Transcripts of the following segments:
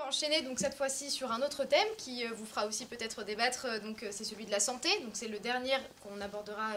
enchaîner donc cette fois-ci sur un autre thème qui vous fera aussi peut-être débattre, donc c'est celui de la santé. Donc c'est le dernier qu'on abordera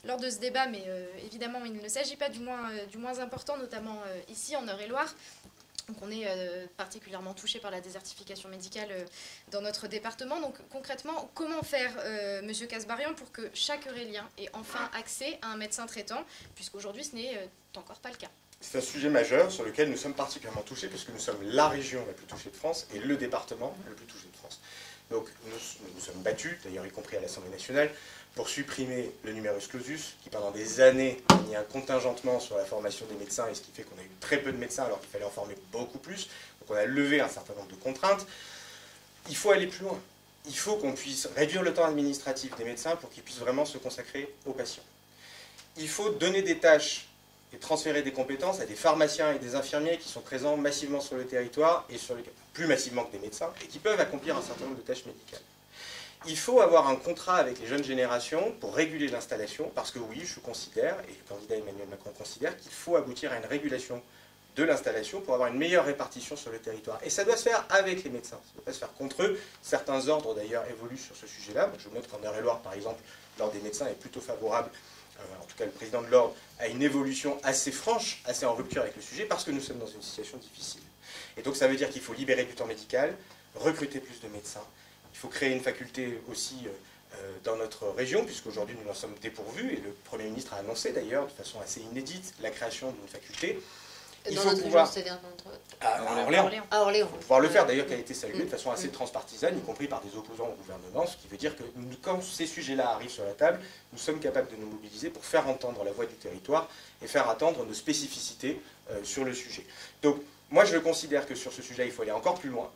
lors de ce débat, mais évidemment il ne s'agit pas du moins important, notamment ici en Eure-et-Loir. Donc on est particulièrement touché par la désertification médicale dans notre département. Donc concrètement, comment faire, Monsieur Kasbarian, pour que chaque Eurélien ait enfin accès à un médecin traitant, puisqu'aujourd'hui ce n'est encore pas le cas? C'est un sujet majeur sur lequel nous sommes particulièrement touchés, puisque nous sommes la région la plus touchée de France et le département le plus touché de France. Donc nous sommes battus, d'ailleurs y compris à l'Assemblée nationale, pour supprimer le numerus clausus, qui pendant des années a mis un contingentement sur la formation des médecins, et ce qui fait qu'on a eu très peu de médecins alors qu'il fallait en former beaucoup plus. Donc on a levé un certain nombre de contraintes. Il faut aller plus loin. Il faut qu'on puisse réduire le temps administratif des médecins pour qu'ils puissent vraiment se consacrer aux patients. Il faut donner des tâches et transférer des compétences à des pharmaciens et des infirmiers qui sont présents massivement sur le territoire, et plus massivement que des médecins, et qui peuvent accomplir un certain nombre de tâches médicales. Il faut avoir un contrat avec les jeunes générations pour réguler l'installation, parce que oui, je considère, et le candidat Emmanuel Macron considère, qu'il faut aboutir à une régulation de l'installation pour avoir une meilleure répartition sur le territoire. Et ça doit se faire avec les médecins, ça ne doit pas se faire contre eux. Certains ordres d'ailleurs évoluent sur ce sujet-là. Je note qu'en Eure-et-Loir, par exemple, l'ordre des médecins est plutôt favorable, en tout cas le président de l'ordre, à une évolution assez franche, assez en rupture avec le sujet, parce que nous sommes dans une situation difficile. Et donc ça veut dire qu'il faut libérer du temps médical, recruter plus de médecins. Il faut créer une faculté aussi dans notre région, puisqu'aujourd'hui nous en sommes dépourvus, et le Premier ministre a annoncé d'ailleurs, de façon assez inédite, la création d'une faculté. Il faut pouvoir... À Orléans. À Orléans. Il faut pouvoir le faire, d'ailleurs, qui a été salué de façon assez transpartisane, y compris par des opposants au gouvernement, ce qui veut dire que quand ces sujets-là arrivent sur la table, nous sommes capables de nous mobiliser pour faire entendre la voix du territoire et faire attendre nos spécificités sur le sujet. Donc, moi je considère que sur ce sujet, il faut aller encore plus loin,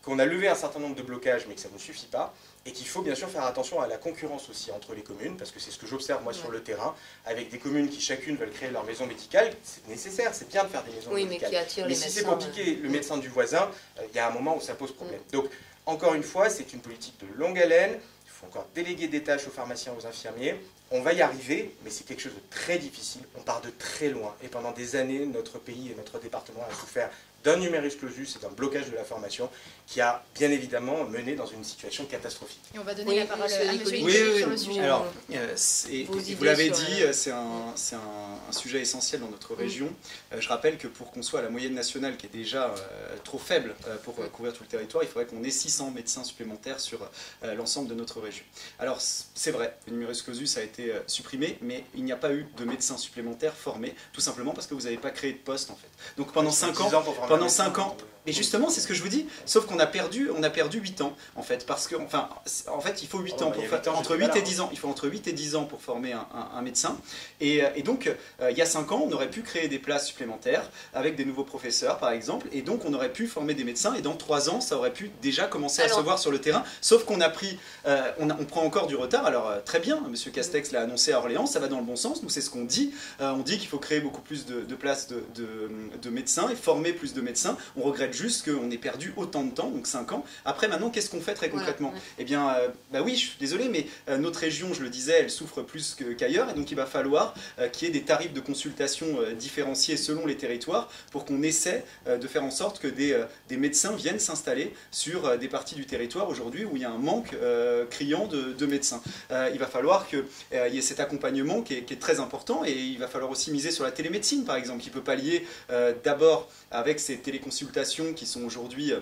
qu'on a levé un certain nombre de blocages, mais que ça ne suffit pas, et qu'il faut bien sûr faire attention à la concurrence aussi entre les communes, parce que c'est ce que j'observe moi sur le terrain, avec des communes qui chacune veulent créer leur maison médicale. C'est nécésaire, c'est bien de faire des maisons médicales. Mais si c'est pour piquer le médecin du voisin, il y a un moment où ça pose problème. Donc, encore une fois, c'est une politique de longue haleine. Il faut encore déléguer des tâches aux pharmaciens, aux infirmiers. On va y arriver, mais c'est quelque chose de très difficile. On part de très loin. Et pendant des années, notre pays et notre département a souffert d'un numerus clausus et d'un blocage de la formation qui a bien évidemment mené dans une situation catastrophique. Et on va donner la parole à M. Oui, sur le sujet. Alors, vous l'avez dit, c'est un sujet essentiel dans notre région. Je rappelle que pour qu'on soit à la moyenne nationale, qui est déjà trop faible pour couvrir tout le territoire, il faudrait qu'on ait 600 médecins supplémentaires sur l'ensemble de notre région. Alors, c'est vrai, le numerus clausus a été supprimé, mais il n'y a pas eu de médecins supplémentaires formés, tout simplement parce que vous n'avez pas créé de poste, en fait. Donc pendant 5 ans, et justement, c'est ce que je vous dis, sauf qu'on a perdu 8 ans, en fait, parce que, en fait, il faut 8 ans pour faire, entre 8 et 10 ans, il faut entre 8 et 10 ans pour former un médecin, et donc, il y a 5 ans, on aurait pu créer des places supplémentaires, avec des nouveaux professeurs, par exemple, et donc on aurait pu former des médecins, et dans 3 ans, ça aurait pu déjà commencer à se voir sur le terrain, sauf qu'on a pris, on prend encore du retard. Alors, très bien, M. Castex l'a annoncé à Orléans, ça va dans le bon sens, nous c'est ce qu'on dit, on dit qu'il faut créer beaucoup plus de places de médecins, et former plus de médecins. On regrette juste qu'on ait perdu autant de temps, donc 5 ans. Après, maintenant, qu'est-ce qu'on fait très concrètement? Eh bien, bah oui, je suis désolé, mais notre région, je le disais, elle souffre plus qu'ailleurs, et donc il va falloir qu'il y ait des tarifs de consultation différenciés selon les territoires pour qu'on essaie de faire en sorte que des médecins viennent s'installer sur des parties du territoire aujourd'hui où il y a un manque criant de médecins. Il va falloir qu'il y ait cet accompagnement qui est très important, et il va falloir aussi miser sur la télémédecine, par exemple, qui peut pallier d'abord avec ces téléconsultations qui sont aujourd'hui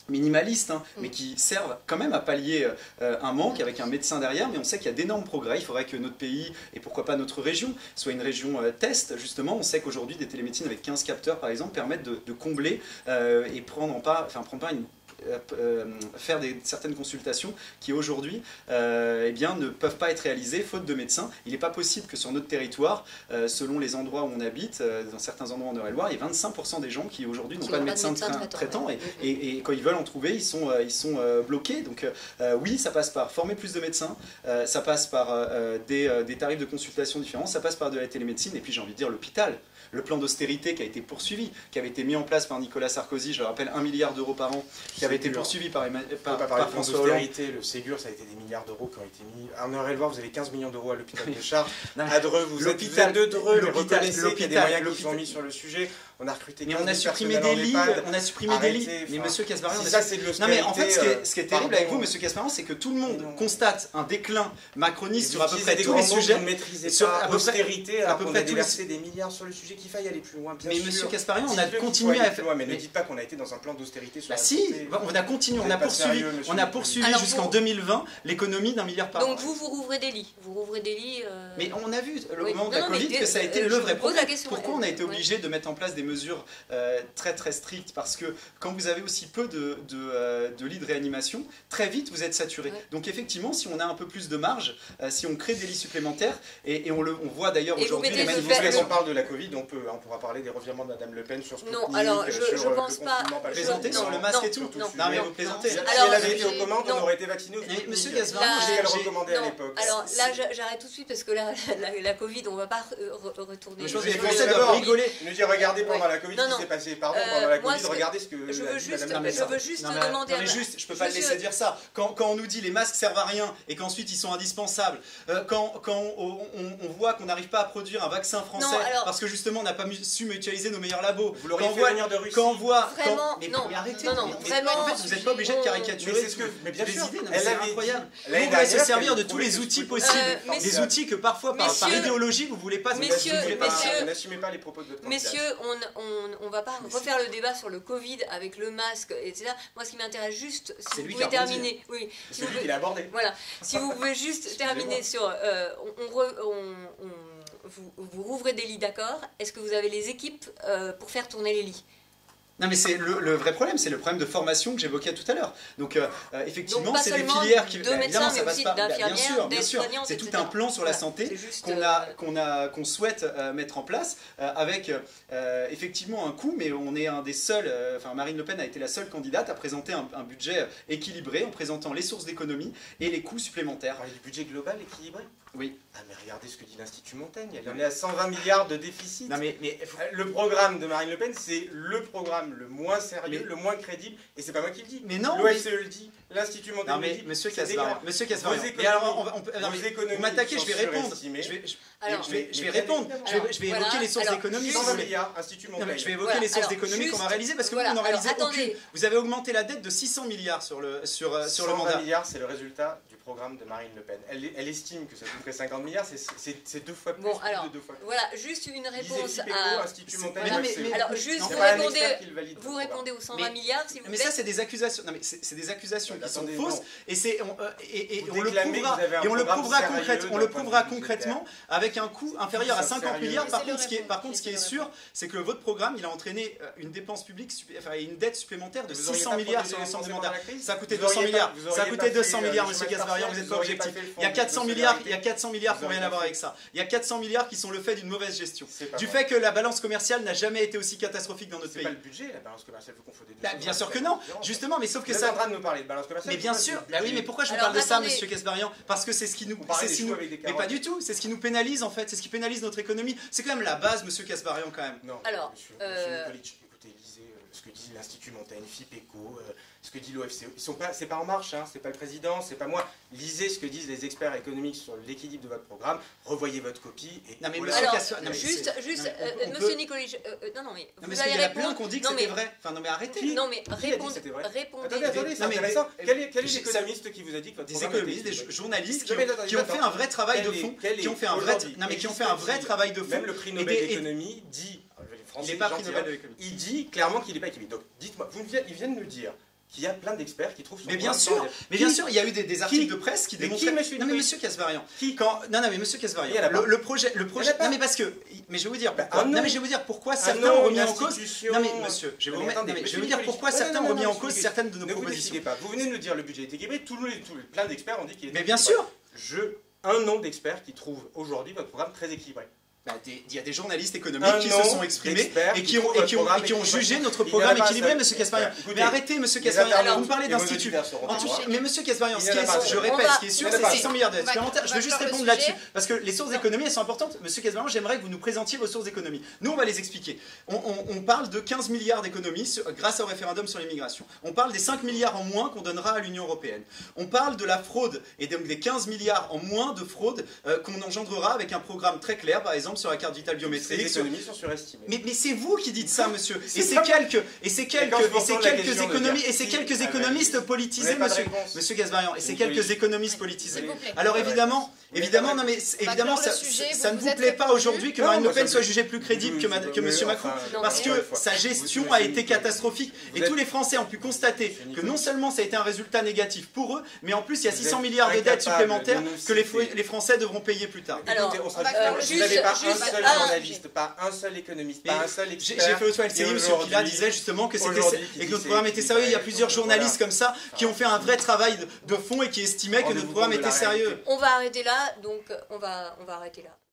minimalistes, mais qui servent quand même à pallier un manque avec un médecin derrière, mais on sait qu'il y a d'énormes progrès. Il faudrait que notre pays, et pourquoi pas notre région, soit une région test, justement. On sait qu'aujourd'hui, des télémédecines avec 15 capteurs, par exemple, permettent de combler et prendre pas une faire certaines consultations qui aujourd'hui eh bien, ne peuvent pas être réalisées faute de médecins. Il n'est pas possible que sur notre territoire, selon les endroits où on habite, dans certains endroits en Eure-et-Loir, il y ait 25% des gens qui aujourd'hui n'ont pas de médecin traitant, et quand ils veulent en trouver, ils sont bloqués. Donc oui, ça passe par former plus de médecins, ça passe par des tarifs de consultation différents, ça passe par de la télémédecine, et puis j'ai envie de dire l'hôpital. Le plan d'austérité qui a été poursuivi, qui avait été mis en place par Nicolas Sarkozy, je le rappelle, 1 milliard d'euros par an, qui avait été poursuivi par François Hollande. Le Ségur, ça a été des milliards d'euros qui ont été mis. En Eure-et-Loir, vous avez 15 millions d'euros à l'hôpital de Chartres. À Dreux, vous êtes de Dreux, mais reconnaissez qu'il y a des moyens qui sont mis sur le sujet. on a recruté. Mais on a supprimé des lits, Mais monsieur Kasbarian, ça c'est de Non l'austérité. mais en fait, ce qui est terrible avec vous, monsieur Kasbarian, c'est que tout le monde constate un déclin macroniste sur à peu près tous les sujets. Vous ne maîtrisez pas l'austérité, alors qu'on a déversé des milliards sur le sujet, qu'il faille aller plus loin. Mais monsieur Kasbarian, on a continué à faire. Mais ne dites pas qu'on a été dans un plan d'austérité sur la santé. Si, on a continué, on a poursuivi jusqu'en 2020 l'économie d'1 milliard par an. Donc vous rouvrez des lits. Mais on a vu au moment de la Covid que ça a été le vrai problème. Pourquoi on a été obligé de mettre en place des mesures très très strictes? Parce que quand vous avez aussi peu de lits de réanimation, très vite vous êtes saturé. Donc effectivement, si on a un peu plus de marge, si on crée des lits supplémentaires, et on voit d'ailleurs aujourd'hui les manifestations. On parle de la Covid, on pourra parler des revirements de Madame Le Pen sur Sputnik. Non, alors je pense pas. Plaisanter sur le masque et tout. Non mais vous plaisantez. Si elle avait été aux commandes, on aurait été vaccinés. Monsieur Kasbarian, j'ai recommandé à l'époque. Alors là, j'arrête tout de suite parce que la Covid, on va pas retourner. Les Français doivent rigoler. Nous dire regardez pendant la Covid ce qui s'est passé. Pardon, pendant la Covid, regardez ce que. Je veux juste demander. Non mais juste, je peux pas le laisser dire ça. Quand on nous dit les masques servent à rien et qu'ensuite ils sont indispensables, quand on voit qu'on n'arrive pas à produire un vaccin français parce que justement on n'a pas su mutualiser nos meilleurs labos. Vous l'auriez fait venir de Russie. Quand on voit. Mais arrêtez. Vraiment. En fait, vous n'êtes pas obligé de caricaturer. Mais bien sûr. C'est incroyable. Vous voulez se servir de tous les outils possibles. Des outils que parfois par idéologie vous voulez pas. N'assumez pas les propos de votre candidat. Messieurs, on va pas refaire le débat sur le Covid avec le masque, etc. Moi, ce qui m'intéresse juste, si vous pouvez terminer. Oui. C'est lui qui l'a abordé. Voilà. Si vous pouvez juste terminer sur. Vous rouvrez des lits, d'accord. Est-ce que vous avez les équipes pour faire tourner les lits? Non mais c'est le vrai problème, c'est le problème de formation que j'évoquais tout à l'heure. Donc effectivement, donc, c'est des filières qui de médecins, mais aussi d'infirmières, bien sûr, c'est tout un plan sur la santé qu'on souhaite mettre en place avec effectivement un coût, mais on est un des seuls. Enfin, Marine Le Pen a été la seule candidate à présenter un budget équilibré en présentant les sources d'économie et les coûts supplémentaires. Vous parlez du budget global équilibré? Oui. Ah mais regardez ce que dit l'Institut Montaigne, elle en est à 120 milliards de déficit. Non mais le programme de Marine Le Pen, c'est le programme le moins sérieux, le moins crédible, et c'est pas moi qui le dis. Mais non. L'OFCE le dit, l'Institut Montaigne le dit. Non mais Monsieur Kasbarian, mais alors vous m'attaquez, je vais répondre. Je vais répondre. Je vais évoquer les sources d'économie. 120 milliards, Institut Montaigne. Je vais évoquer les sources d'économie qu'on va réaliser parce que vous n'en réalisez aucune. Vous avez augmenté la dette de 600 milliards sur le mandat. 120 milliards, c'est le résultat du programme de Marine Le Pen. Elle estime que ça coûterait 50 milliards, c'est 2 fois plus. Bon, alors, voilà, juste une réponse à... Institut Montaigne. Alors, juste, vous répondez aux 120 milliards, si vous plaît. Mais ça, c'est des accusations. Non, mais c'est des accusations qui sont fausses, et on le prouvera concrètement avec un coût inférieur à 50 milliards. Par contre, ce qui est sûr, c'est que votre programme, il a entraîné une dépense publique, enfin une dette supplémentaire de 600 milliards sur l'ensemble du mandat. Ça a coûté 200 milliards. Ça a coûté 200 milliards, monsieur Kasbarian, vous n'êtes pas objectif. Il y a 400 milliards qui n'ont rien à voir avec ça. Il y a 400 milliards qui sont le fait d'une mauvaise gestion. Du fait que la balance commerciale n'a jamais été aussi catastrophique dans notre pays. C'est pas le budget, la balance commerciale, vous confondez. Bien sûr que non, justement, mais sauf que ça. Vous êtes en train de nous parler de balance commerciale. Mais bien sûr, oui, mais pourquoi je vous parle de ça, monsieur Kasbarian? Parce que c'est ce qui nous. Mais pas du tout, c'est ce qui nous pénalise en fait, c'est ce qui pénalise notre économie. C'est quand même la base, monsieur Kasbarian, quand même. Non, alors, monsieur Nikolic, écoutez, lisez ce que dit l'Institut Montaigne, FIPECO, ce que dit l'OFCE. C'est pas En Marche, hein, c'est pas le président, c'est pas moi. Lisez ce que disent les experts économiques sur l'équilibre de votre programme, revoyez votre copie. Et non, mais alors, monsieur Nikolic, mais vous avez répondu. Il y en a plein qui ont dit que c'était vrai. Enfin, non, mais arrêtez. Non, mais répondez. Attendez, c'est intéressant. Quel est l'économiste qui vous a dit que votre programme était équilibré? Des économistes, des journalistes qui ont fait un vrai travail de fond, qui ont fait un vrai travail de fond. Même le prix Nobel d'économie dit, il n'est pas prix Nobel de l'économie. Il dit clairement qu'il n'est pas équilibré. Donc, dites-moi, ils viennent nous dire qu'il y a plein d'experts qui trouvent son mais bien sûr, il y a eu des articles de presse qui démontraient. Non mais monsieur Kasbarian, non mais monsieur Kasbarian, le projet, non mais parce que, mais je vais vous dire, non mais je vais vous dire pourquoi certains ont remis en cause. Non mais monsieur, je vais vous dire pourquoi certains ont remis en cause certaines de nos propositions. Vous venez de nous dire le budget est équilibré, plein d'experts ont dit qu'il est. Mais bien sûr. Un nombre d'experts qui trouvent aujourd'hui votre programme très équilibré. Il y a des journalistes économiques qui se sont exprimés et qui ont jugé notre programme équilibré, monsieur Kasbarian. Mais arrêtez, monsieur Kasbarian, vous me parlez d'institut. Mais monsieur Kasbarian, je répète, ce qui est sûr, c'est 600 milliards de dettes supplémentaires. Je veux juste répondre là-dessus, parce que les sources d'économie, elles sont importantes. Monsieur Kasbarian, j'aimerais que vous nous présentiez vos sources d'économie. Nous, on va les expliquer. On parle de 15 milliards d'économies grâce au référendum sur l'immigration. On parle des 5 milliards en moins qu'on donnera à l'Union européenne. On parle de la fraude et donc des 15 milliards en moins de fraude qu'on engendrera avec un programme très clair, par exemple, exemple, sur la carte vitale biométrique. Les économies sont surestimées. Mais c'est vous qui dites ça, monsieur. Et c'est quelques économistes politisés, monsieur Gazbarian. Et c'est quelques économistes politisés. Alors évidemment, non mais évidemment, ça ne vous plaît pas aujourd'hui que Marine Le Pen soit jugée plus crédible que monsieur Macron, parce que sa gestion a été catastrophique. Et tous les Français ont pu constater que non seulement ça a été un résultat négatif pour eux, mais en plus il y a 600 milliards de dettes supplémentaires que les Français devront payer plus tard. Alors, vous n'avez pas un seul journaliste, pas un seul économiste, pas un seul expert. J'ai fait aussi une série où M. Pila disait justement que notre programme était sérieux. Il y a plusieurs journalistes comme ça qui ont fait un vrai travail de fond et qui estimaient que notre programme était sérieux. On va arrêter là, donc on va arrêter là.